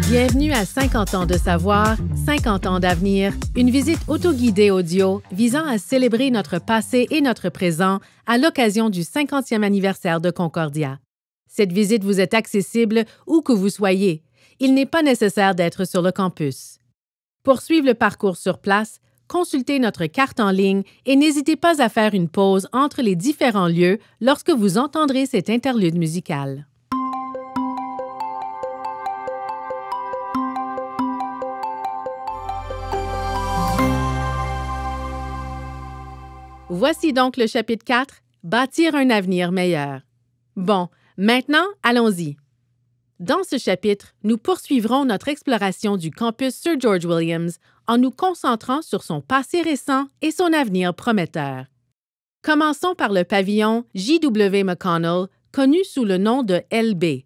Bienvenue à 50 ans de savoir, 50 ans d'avenir, une visite autoguidée audio visant à célébrer notre passé et notre présent à l'occasion du 50e anniversaire de Concordia. Cette visite vous est accessible où que vous soyez. Il n'est pas nécessaire d'être sur le campus. Pour suivre le parcours sur place, consultez notre carte en ligne et n'hésitez pas à faire une pause entre les différents lieux lorsque vous entendrez cet interlude musical. Voici donc le chapitre 4, Bâtir un avenir meilleur. Bon, maintenant, allons-y. Dans ce chapitre, nous poursuivrons notre exploration du campus Sir George Williams en nous concentrant sur son passé récent et son avenir prometteur. Commençons par le pavillon J.W. McConnell, connu sous le nom de LB.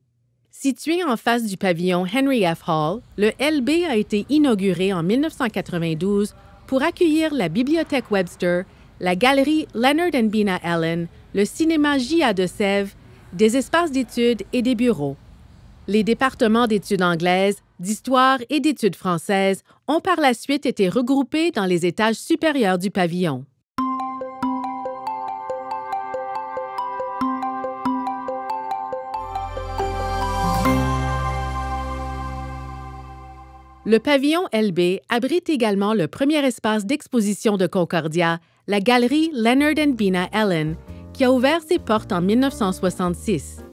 Situé en face du pavillon Henry F. Hall, le LB a été inauguré en 1992 pour accueillir la Bibliothèque Webster, la galerie Leonard and Bina Allen, le cinéma J.A. de Sèvres, des espaces d'études et des bureaux. Les départements d'études anglaises, d'histoire et d'études françaises ont par la suite été regroupés dans les étages supérieurs du pavillon. Le pavillon LB abrite également le premier espace d'exposition de Concordia, la galerie Leonard and Bina Allen, qui a ouvert ses portes en 1966.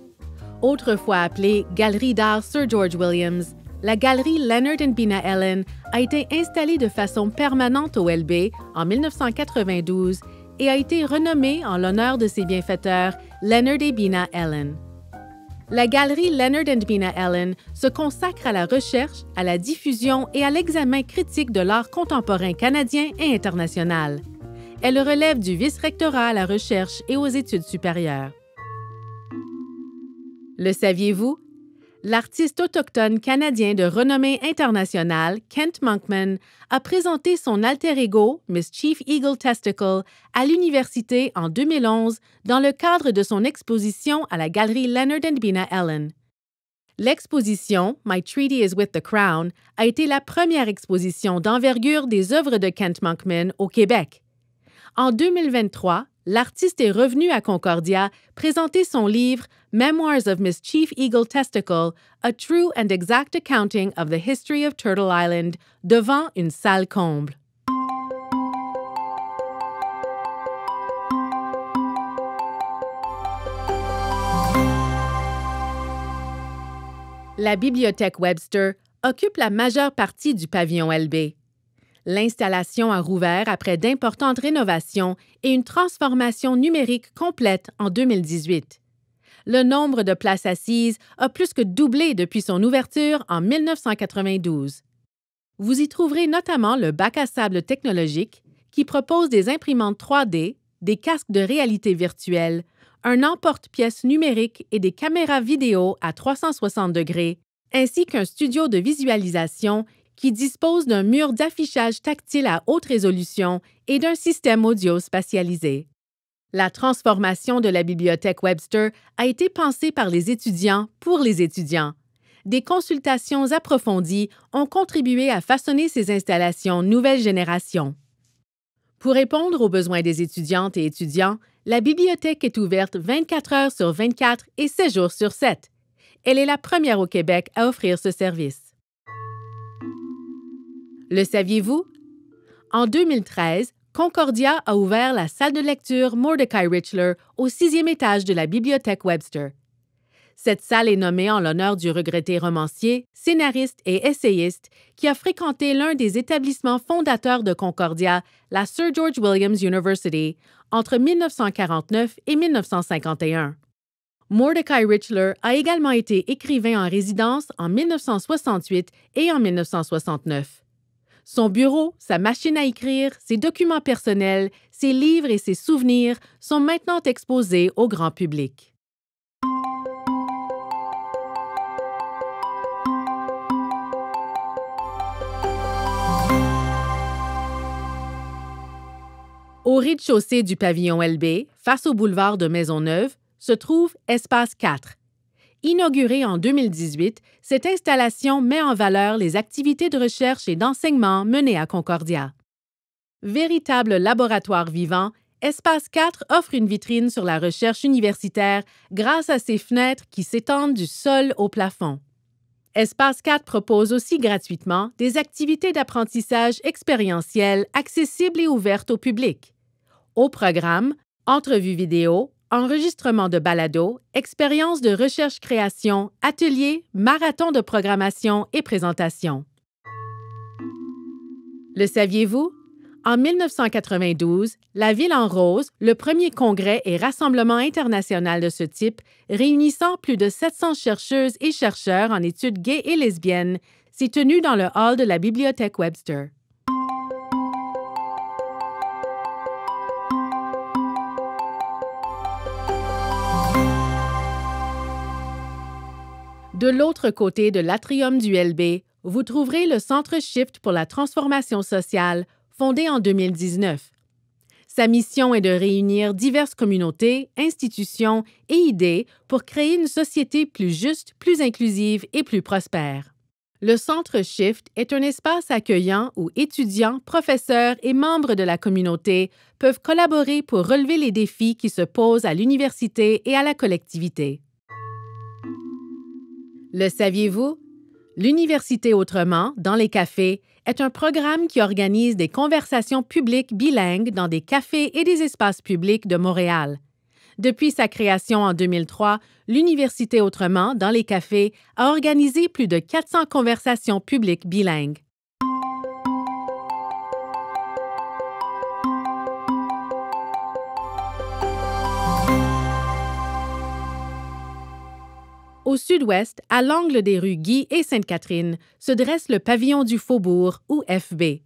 Autrefois appelée Galerie d'art Sir George Williams, la galerie Leonard and Bina Allen a été installée de façon permanente au LB en 1992 et a été renommée en l'honneur de ses bienfaiteurs Leonard et Bina Allen. La galerie Leonard and Bina Allen se consacre à la recherche, à la diffusion et à l'examen critique de l'art contemporain canadien et international. Elle relève du vice-rectorat à la recherche et aux études supérieures. Le saviez-vous? L'artiste autochtone canadien de renommée internationale, Kent Monkman, a présenté son alter ego, Miss Chief Eagle Testicle, à l'université en 2011 dans le cadre de son exposition à la galerie Leonard and Bina Allen. L'exposition My Treaty is with the Crown a été la première exposition d'envergure des œuvres de Kent Monkman au Québec. En 2023, l'artiste est revenu à Concordia présenter son livre Memoirs of Miss Chief Eagle Testicle, A True and Exact Accounting of the History of Turtle Island, devant une salle comble. La Bibliothèque Webster occupe la majeure partie du pavillon LB. L'installation a rouvert après d'importantes rénovations et une transformation numérique complète en 2018. Le nombre de places assises a plus que doublé depuis son ouverture en 1992. Vous y trouverez notamment le bac à sable technologique qui propose des imprimantes 3D, des casques de réalité virtuelle, un emporte-pièces numérique et des caméras vidéo à 360 degrés, ainsi qu'un studio de visualisation qui dispose d'un mur d'affichage tactile à haute résolution et d'un système audio spatialisé. La transformation de la bibliothèque Webster a été pensée par les étudiants pour les étudiants. Des consultations approfondies ont contribué à façonner ces installations nouvelle génération. Pour répondre aux besoins des étudiantes et étudiants, la bibliothèque est ouverte 24 heures sur 24 et 7 jours sur 7. Elle est la première au Québec à offrir ce service. Le saviez-vous? En 2013, Concordia a ouvert la salle de lecture Mordecai Richler au 6e étage de la bibliothèque Webster. Cette salle est nommée en l'honneur du regretté romancier, scénariste et essayiste qui a fréquenté l'un des établissements fondateurs de Concordia, la Sir George Williams University, entre 1949 et 1951. Mordecai Richler a également été écrivain en résidence en 1968 et en 1969. Son bureau, sa machine à écrire, ses documents personnels, ses livres et ses souvenirs sont maintenant exposés au grand public. Au rez-de-chaussée du pavillon LB, face au boulevard de Maisonneuve, se trouve Espace 4. Inaugurée en 2018, cette installation met en valeur les activités de recherche et d'enseignement menées à Concordia. Véritable laboratoire vivant, Espace 4 offre une vitrine sur la recherche universitaire grâce à ses fenêtres qui s'étendent du sol au plafond. Espace 4 propose aussi gratuitement des activités d'apprentissage expérientielles accessibles et ouvertes au public. Au programme, entrevues vidéo, enregistrement de balado, expériences de recherche-création, ateliers, marathons de programmation et présentations. Le saviez-vous? En 1992, la Ville en Rose, le premier congrès et rassemblement international de ce type, réunissant plus de 700 chercheuses et chercheurs en études gays et lesbiennes, s'est tenu dans le hall de la Bibliothèque Webster. De l'autre côté de l'atrium du LB, vous trouverez le Centre Shift pour la transformation sociale, fondé en 2019. Sa mission est de réunir diverses communautés, institutions et idées pour créer une société plus juste, plus inclusive et plus prospère. Le Centre Shift est un espace accueillant où étudiants, professeurs et membres de la communauté peuvent collaborer pour relever les défis qui se posent à l'université et à la collectivité. Le saviez-vous? L'Université Autrement, dans les cafés, est un programme qui organise des conversations publiques bilingues dans des cafés et des espaces publics de Montréal. Depuis sa création en 2003, l'Université Autrement, dans les cafés, a organisé plus de 400 conversations publiques bilingues. Au sud-ouest, à l'angle des rues Guy et Sainte-Catherine, se dresse le pavillon du Faubourg, ou FB.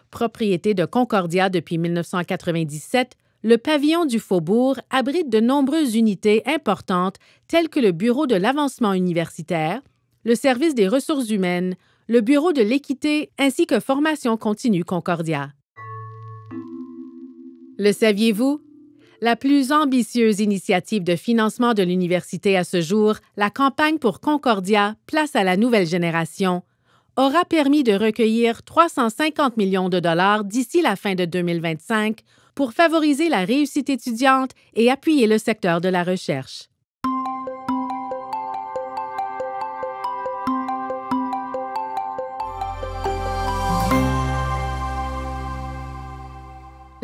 Propriété de Concordia depuis 1997, le pavillon du Faubourg abrite de nombreuses unités importantes telles que le Bureau de l'avancement universitaire, le Service des ressources humaines, le Bureau de l'équité ainsi que Formation continue Concordia. Le saviez-vous? La plus ambitieuse initiative de financement de l'université à ce jour, la campagne pour Concordia, place à la nouvelle génération, aura permis de recueillir 350 millions de dollars d'ici la fin de 2025 pour favoriser la réussite étudiante et appuyer le secteur de la recherche.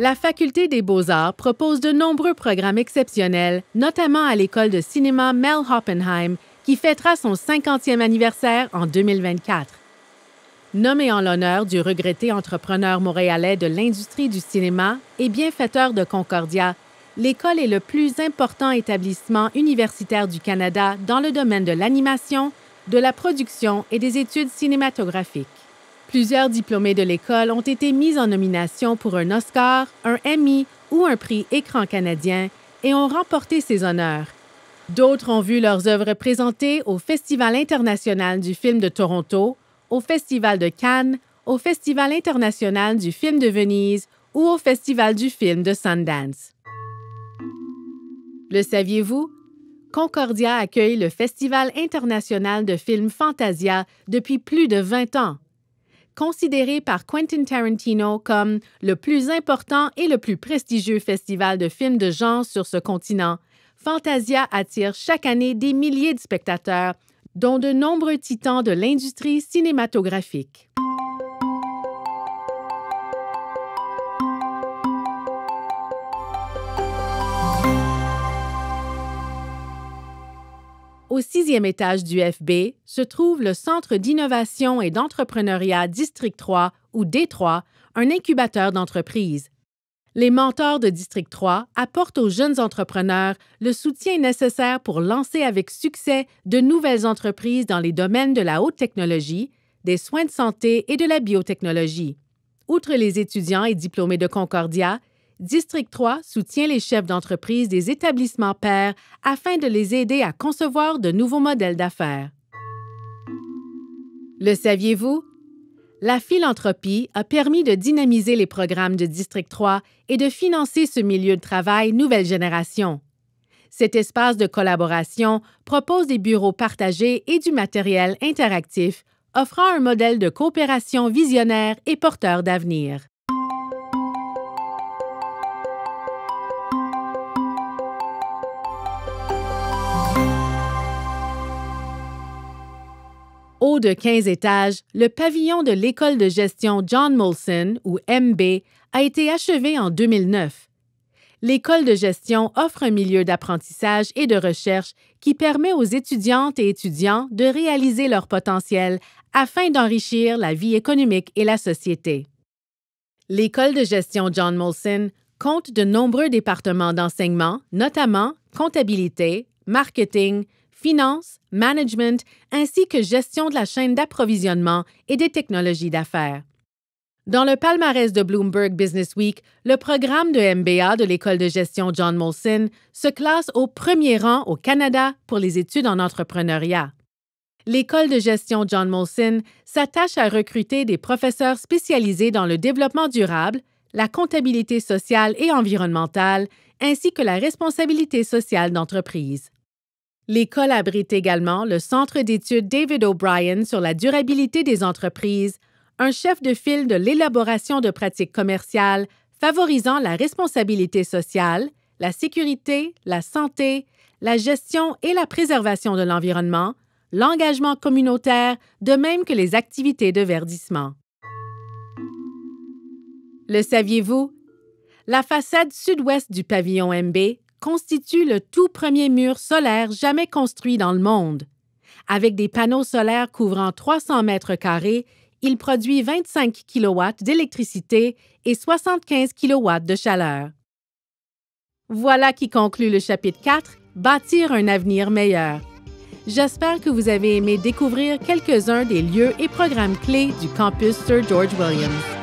La Faculté des beaux-arts propose de nombreux programmes exceptionnels, notamment à l'École de cinéma Mel Hoppenheim, qui fêtera son 50e anniversaire en 2024. Nommé en l'honneur du regretté entrepreneur montréalais de l'industrie du cinéma et bienfaiteur de Concordia, l'école est le plus important établissement universitaire du Canada dans le domaine de l'animation, de la production et des études cinématographiques. Plusieurs diplômés de l'école ont été mis en nomination pour un Oscar, un Emmy ou un prix Écran canadien et ont remporté ces honneurs. D'autres ont vu leurs œuvres présentées au Festival international du film de Toronto, au Festival de Cannes, au Festival international du film de Venise ou au Festival du film de Sundance. Le saviez-vous? Concordia accueille le Festival international de films Fantasia depuis plus de 20 ans. Considéré par Quentin Tarantino comme le plus important et le plus prestigieux festival de films de genre sur ce continent, Fantasia attire chaque année des milliers de spectateurs, dont de nombreux titans de l'industrie cinématographique. Au 6e étage du FB se trouve le Centre d'innovation et d'entrepreneuriat District 3, ou D3, un incubateur d'entreprises. Les mentors de District 3 apportent aux jeunes entrepreneurs le soutien nécessaire pour lancer avec succès de nouvelles entreprises dans les domaines de la haute technologie, des soins de santé et de la biotechnologie. Outre les étudiants et diplômés de Concordia, District 3 soutient les chefs d'entreprise des établissements pairs afin de les aider à concevoir de nouveaux modèles d'affaires. Le saviez-vous? La philanthropie a permis de dynamiser les programmes de District 3 et de financer ce milieu de travail nouvelle génération. Cet espace de collaboration propose des bureaux partagés et du matériel interactif, offrant un modèle de coopération visionnaire et porteur d'avenir. Haut de 15 étages, le pavillon de l'École de gestion John Molson, ou MB, a été achevé en 2009. L'École de gestion offre un milieu d'apprentissage et de recherche qui permet aux étudiantes et étudiants de réaliser leur potentiel afin d'enrichir la vie économique et la société. L'École de gestion John Molson compte de nombreux départements d'enseignement, notamment comptabilité, marketing, finance, management, ainsi que gestion de la chaîne d'approvisionnement et des technologies d'affaires. Dans le palmarès de Bloomberg Business Week, le programme de MBA de l'École de gestion John Molson se classe au premier rang au Canada pour les études en entrepreneuriat. L'École de gestion John Molson s'attache à recruter des professeurs spécialisés dans le développement durable, la comptabilité sociale et environnementale, ainsi que la responsabilité sociale d'entreprise. L'école abrite également le Centre d'études David O'Brien sur la durabilité des entreprises, un chef de file de l'élaboration de pratiques commerciales favorisant la responsabilité sociale, la sécurité, la santé, la gestion et la préservation de l'environnement, l'engagement communautaire, de même que les activités de verdissement. Le saviez-vous? La façade sud-ouest du pavillon MB constitue le tout premier mur solaire jamais construit dans le monde. Avec des panneaux solaires couvrant 300 mètres carrés, il produit 25 kW d'électricité et 75 kW de chaleur. Voilà qui conclut le chapitre 4, Bâtir un avenir meilleur. J'espère que vous avez aimé découvrir quelques-uns des lieux et programmes clés du campus Sir George Williams.